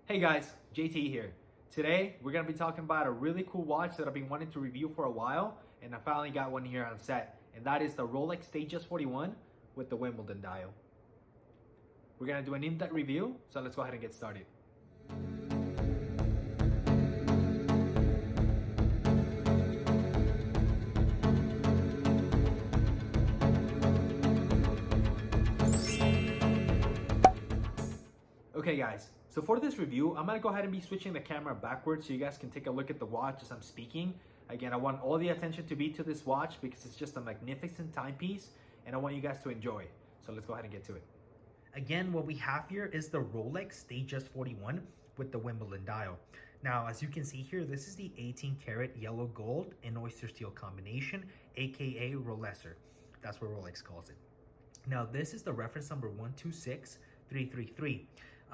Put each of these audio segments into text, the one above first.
Hey guys, JT here. Today we're going to be talking about a really cool watch that I've been wanting to review for a while, and I finally got one here on set, and that is the Rolex Datejust 41 with the Wimbledon dial. We're going to do an in-depth review, so let's go ahead and get started. Okay guys, so for this review, I'm gonna go ahead and be switching the camera backwards so you guys can take a look at the watch as I'm speaking. Again, I want all the attention to be to this watch because it's just a magnificent timepiece and I want you guys to enjoy. So let's go ahead and get to it. Again, what we have here is the Rolex Datejust 41 with the Wimbledon dial. Now, as you can see here, this is the 18 karat yellow gold and oyster steel combination, aka Rolesser. That's what Rolex calls it. Now, this is the reference number 126333.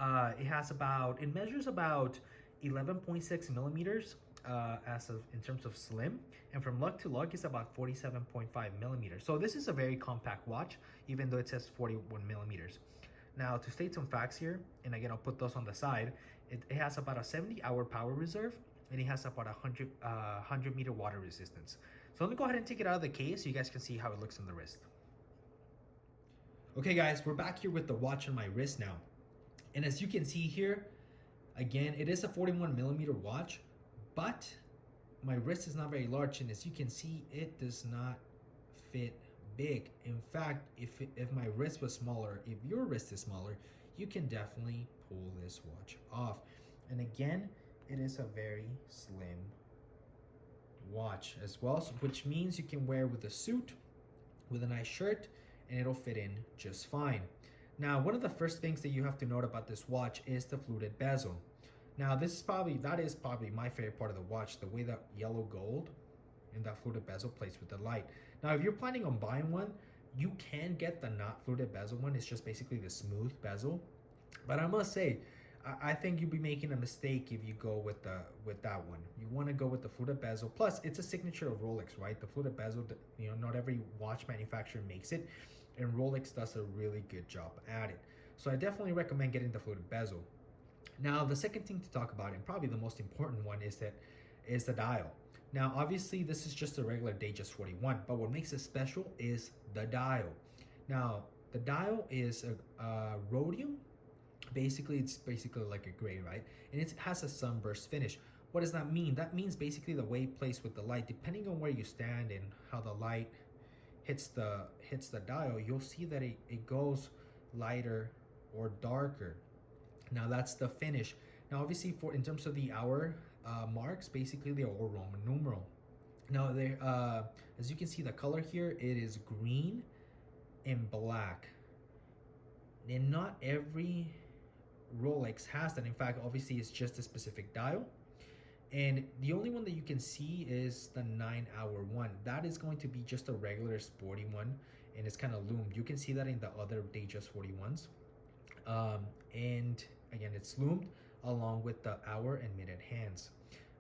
It measures about 11.6 millimeters in terms of slim, and from lug to lug is about 47.5 millimeters. So this is a very compact watch, even though it says 41 millimeters. Now, to state some facts here, and again, I'll put those on the side, it has about a 70-hour power reserve, and it has about 100 meter water resistance. So let me go ahead and take it out of the case so you guys can see how it looks on the wrist. Okay guys, we're back here with the watch on my wrist now. And as you can see here, again, it is a 41 millimeter watch, but my wrist is not very large. And as you can see, it does not fit big. In fact, if my wrist was smaller, if your wrist is smaller, you can definitely pull this watch off. And again, it is a very slim watch as well, which means you can wear with a suit, with a nice shirt, and it'll fit in just fine. Now, one of the first things that you have to note about this watch is the fluted bezel. Now, that is probably my favorite part of the watch, the way that yellow gold and that fluted bezel plays with the light. Now, if you're planning on buying one, you can get the not fluted bezel one. It's just basically the smooth bezel. But I must say, I think you'll be making a mistake if you go with that one. You want to go with the fluted bezel. Plus, it's a signature of Rolex, right? The fluted bezel, not every watch manufacturer makes it, and Rolex does a really good job at it. So I definitely recommend getting the fluted bezel. Now, the second thing to talk about, and probably the most important one, is the dial. Now, obviously, this is just a regular Datejust 41, but what makes it special is the dial. Now, the dial is a rhodium. Basically, it's basically like a gray, right? And it has a sunburst finish. What does that mean? That means basically the way it plays with the light, depending on where you stand and how the light hits the dial, you'll see that it goes lighter or darker. Now that's the finish. Now obviously, in terms of the hour marks, basically they're all Roman numeral. Now as you can see, the color here, it is green and black, and not every Rolex has that. In fact, obviously it's just a specific dial, and the only one that you can see is the 9-hour one. That is going to be just a regular sporty one, and it's kind of loomed. You can see that in the other Datejust 41s, and again, it's loomed along with the hour and minute hands.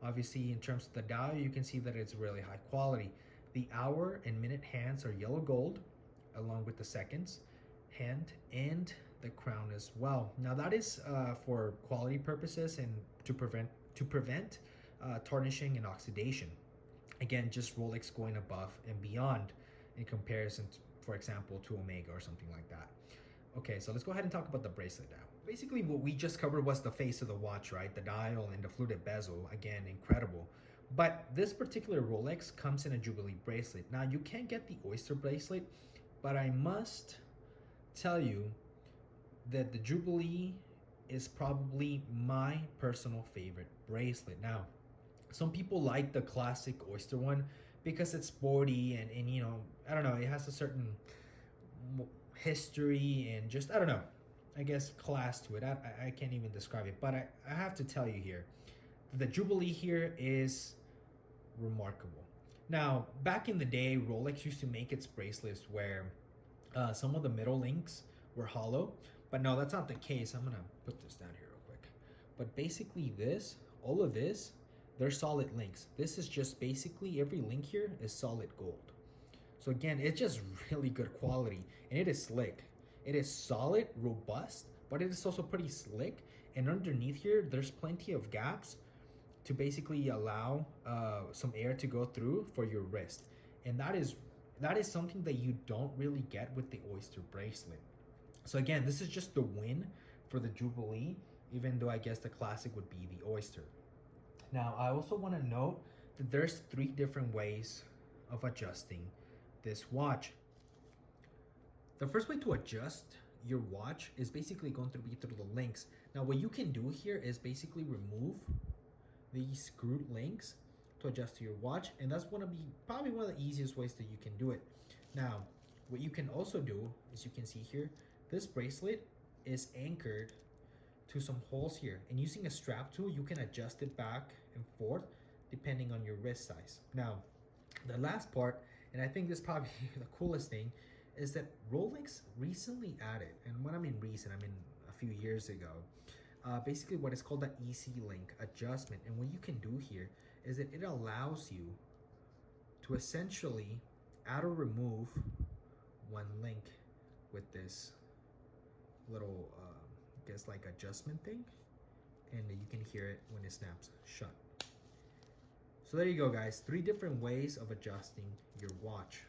Obviously, in terms of the dial, you can see that it's really high quality. The hour and minute hands are yellow gold, along with the seconds hand and the crown as well. Now that is for quality purposes and to prevent tarnishing and oxidation. Again, just Rolex going above and beyond in comparison to, for example, to Omega or something like that. Okay, so let's go ahead and talk about the bracelet now. Basically, what we just covered was the face of the watch, right? The dial and the fluted bezel, again, incredible. But this particular Rolex comes in a Jubilee bracelet. Now, you can get the oyster bracelet, but I must tell you that the Jubilee is probably my personal favorite bracelet. Now, some people like the classic oyster one because it's sporty and I don't know, it has a certain history and just, I don't know, I guess class to it. I can't even describe it, but I have to tell you here, the Jubilee here is remarkable. Now, back in the day, Rolex used to make its bracelets where some of the middle links were hollow, but no, that's not the case. I'm gonna put this down here real quick. But basically all of this, they're solid links. This is just basically every link here is solid gold. So again, it's just really good quality, and it is slick. It is solid, robust, but it is also pretty slick, And underneath here, there's plenty of gaps to basically allow some air to go through for your wrist. And that is something that you don't really get with the Oyster bracelet. So again, this is just the win for the Jubilee, even though I guess the classic would be the Oyster. Now, I also want to note that there's 3 different ways of adjusting this watch. The first way to adjust your watch is basically going to be through the links. Now, what you can do here is basically remove these screw links to adjust to your watch, and that's probably one of the easiest ways that you can do it. Now, what you can also do, as you can see here, this bracelet is anchored to some holes here, and using a strap tool, you can adjust it back and forth depending on your wrist size. Now, the last part, and I think this is probably the coolest thing, is that Rolex recently added, and when I mean recent, I mean a few years ago, basically what is called the Easy Link adjustment. And what you can do here is that it allows you to essentially add or remove one link with this little, I guess like adjustment thing, and you can hear it when it snaps shut. So there you go, guys. 3 different ways of adjusting your watch.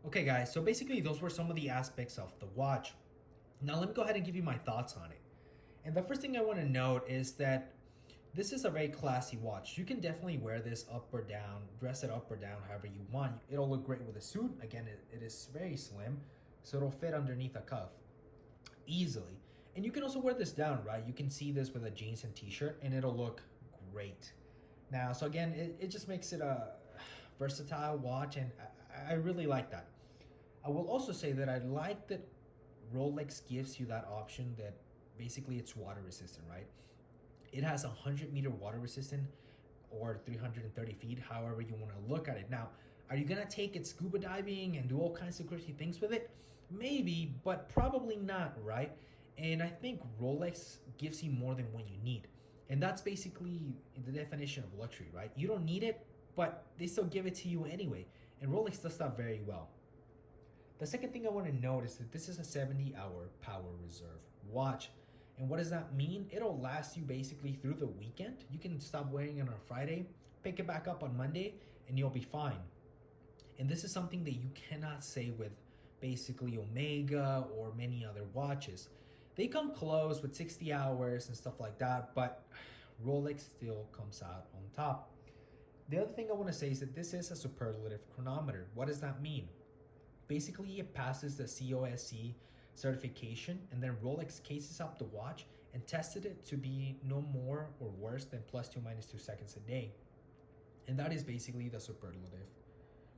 Okay, guys, so basically those were some of the aspects of the watch. Now let me go ahead and give you my thoughts on it. And the first thing I want to note is that this is a very classy watch. You can definitely wear this up or down, dress it up or down however you want. It'll look great with a suit. Again, it is very slim, so it'll fit underneath a cuff easily. And you can also wear this down, right? You can see this with a jeans and t-shirt and it'll look great. Now, so again, it just makes it a versatile watch, and I really like that. I will also say that I like that Rolex gives you that option that basically it's water resistant, right? It has 100-meter water resistant or 330 feet, however you want to look at it. Now, are you going to take it scuba diving and do all kinds of crazy things with it? Maybe, but probably not, right? And I think Rolex gives you more than what you need. And that's basically the definition of luxury, right? You don't need it, but they still give it to you anyway. And Rolex does that very well. The second thing I want to note is that this is a 70-hour power reserve watch. And what does that mean? It'll last you basically through the weekend. You can stop wearing it on a Friday, pick it back up on Monday, and you'll be fine. And this is something that you cannot say with basically Omega or many other watches. They come close with 60 hours and stuff like that, but Rolex still comes out on top. The other thing I want to say is that this is a superlative chronometer. What does that mean? Basically, it passes the COSC certification, and then Rolex cases up the watch and tested it to be no more or worse than +2 - 2 seconds a day. And that is basically the superlative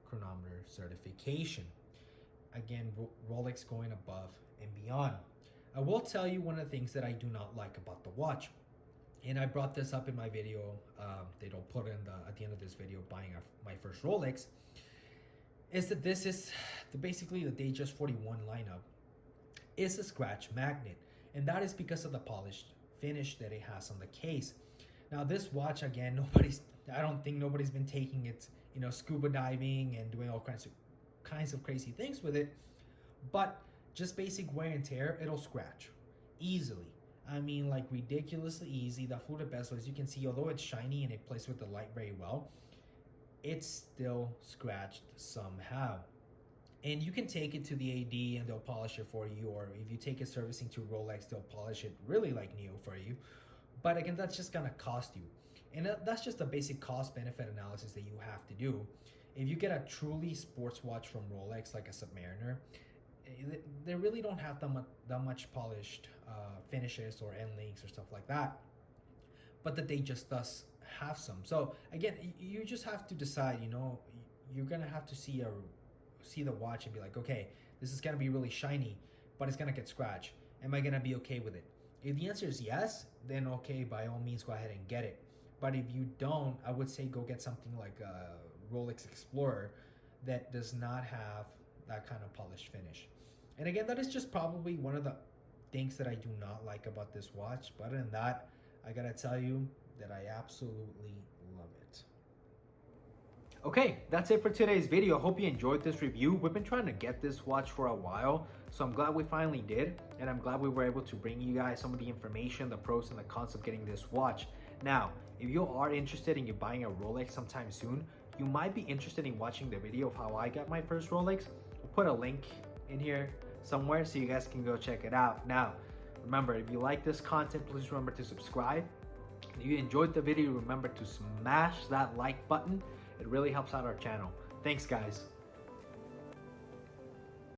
chronometer certification. Again, Rolex going above and beyond. I will tell you one of the things that I do not like about the watch, and I brought this up in my video that I'll put in at the end of this video, buying my first Rolex, is that this is basically the Datejust 41 lineup is a scratch magnet, and that is because of the polished finish that it has on the case. Now this watch, again, I don't think nobody's been taking it, scuba diving and doing all kinds of crazy things with it, but just basic wear and tear, it'll scratch easily. I mean, like ridiculously easy. The fluted bezel, as you can see, although it's shiny and it plays with the light very well, it's still scratched somehow. And you can take it to the AD and they'll polish it for you, or if you take it servicing to Rolex, they'll polish it really like new for you. But again, that's just gonna cost you. And that's just a basic cost-benefit analysis that you have to do. If you get a truly sports watch from Rolex, like a Submariner, they really don't have that much polished finishes or end links or stuff like that. But the Datejust does have some. So again, you just have to decide, you're gonna have to see the watch and be like, okay, this is gonna be really shiny, but it's gonna get scratched. Am I gonna be okay with it? If the answer is yes, then okay, by all means go ahead and get it. But if you don't, I would say go get something like a Rolex Explorer that does not have that kind of polished finish. And again, that is just probably one of the things that I do not like about this watch. But other than that, I gotta tell you that I absolutely love it. Okay, that's it for today's video. Hope you enjoyed this review. We've been trying to get this watch for a while, so I'm glad we finally did, and I'm glad we were able to bring you guys some of the information, the pros and the cons of getting this watch. Now, if you are interested in buying a Rolex sometime soon, you might be interested in watching the video of how I got my first Rolex. We'll put a link in here somewhere so you guys can go check it out. Now, remember, if you like this content, please remember to subscribe. If you enjoyed the video, remember to smash that like button. It really helps out our channel. Thanks, guys.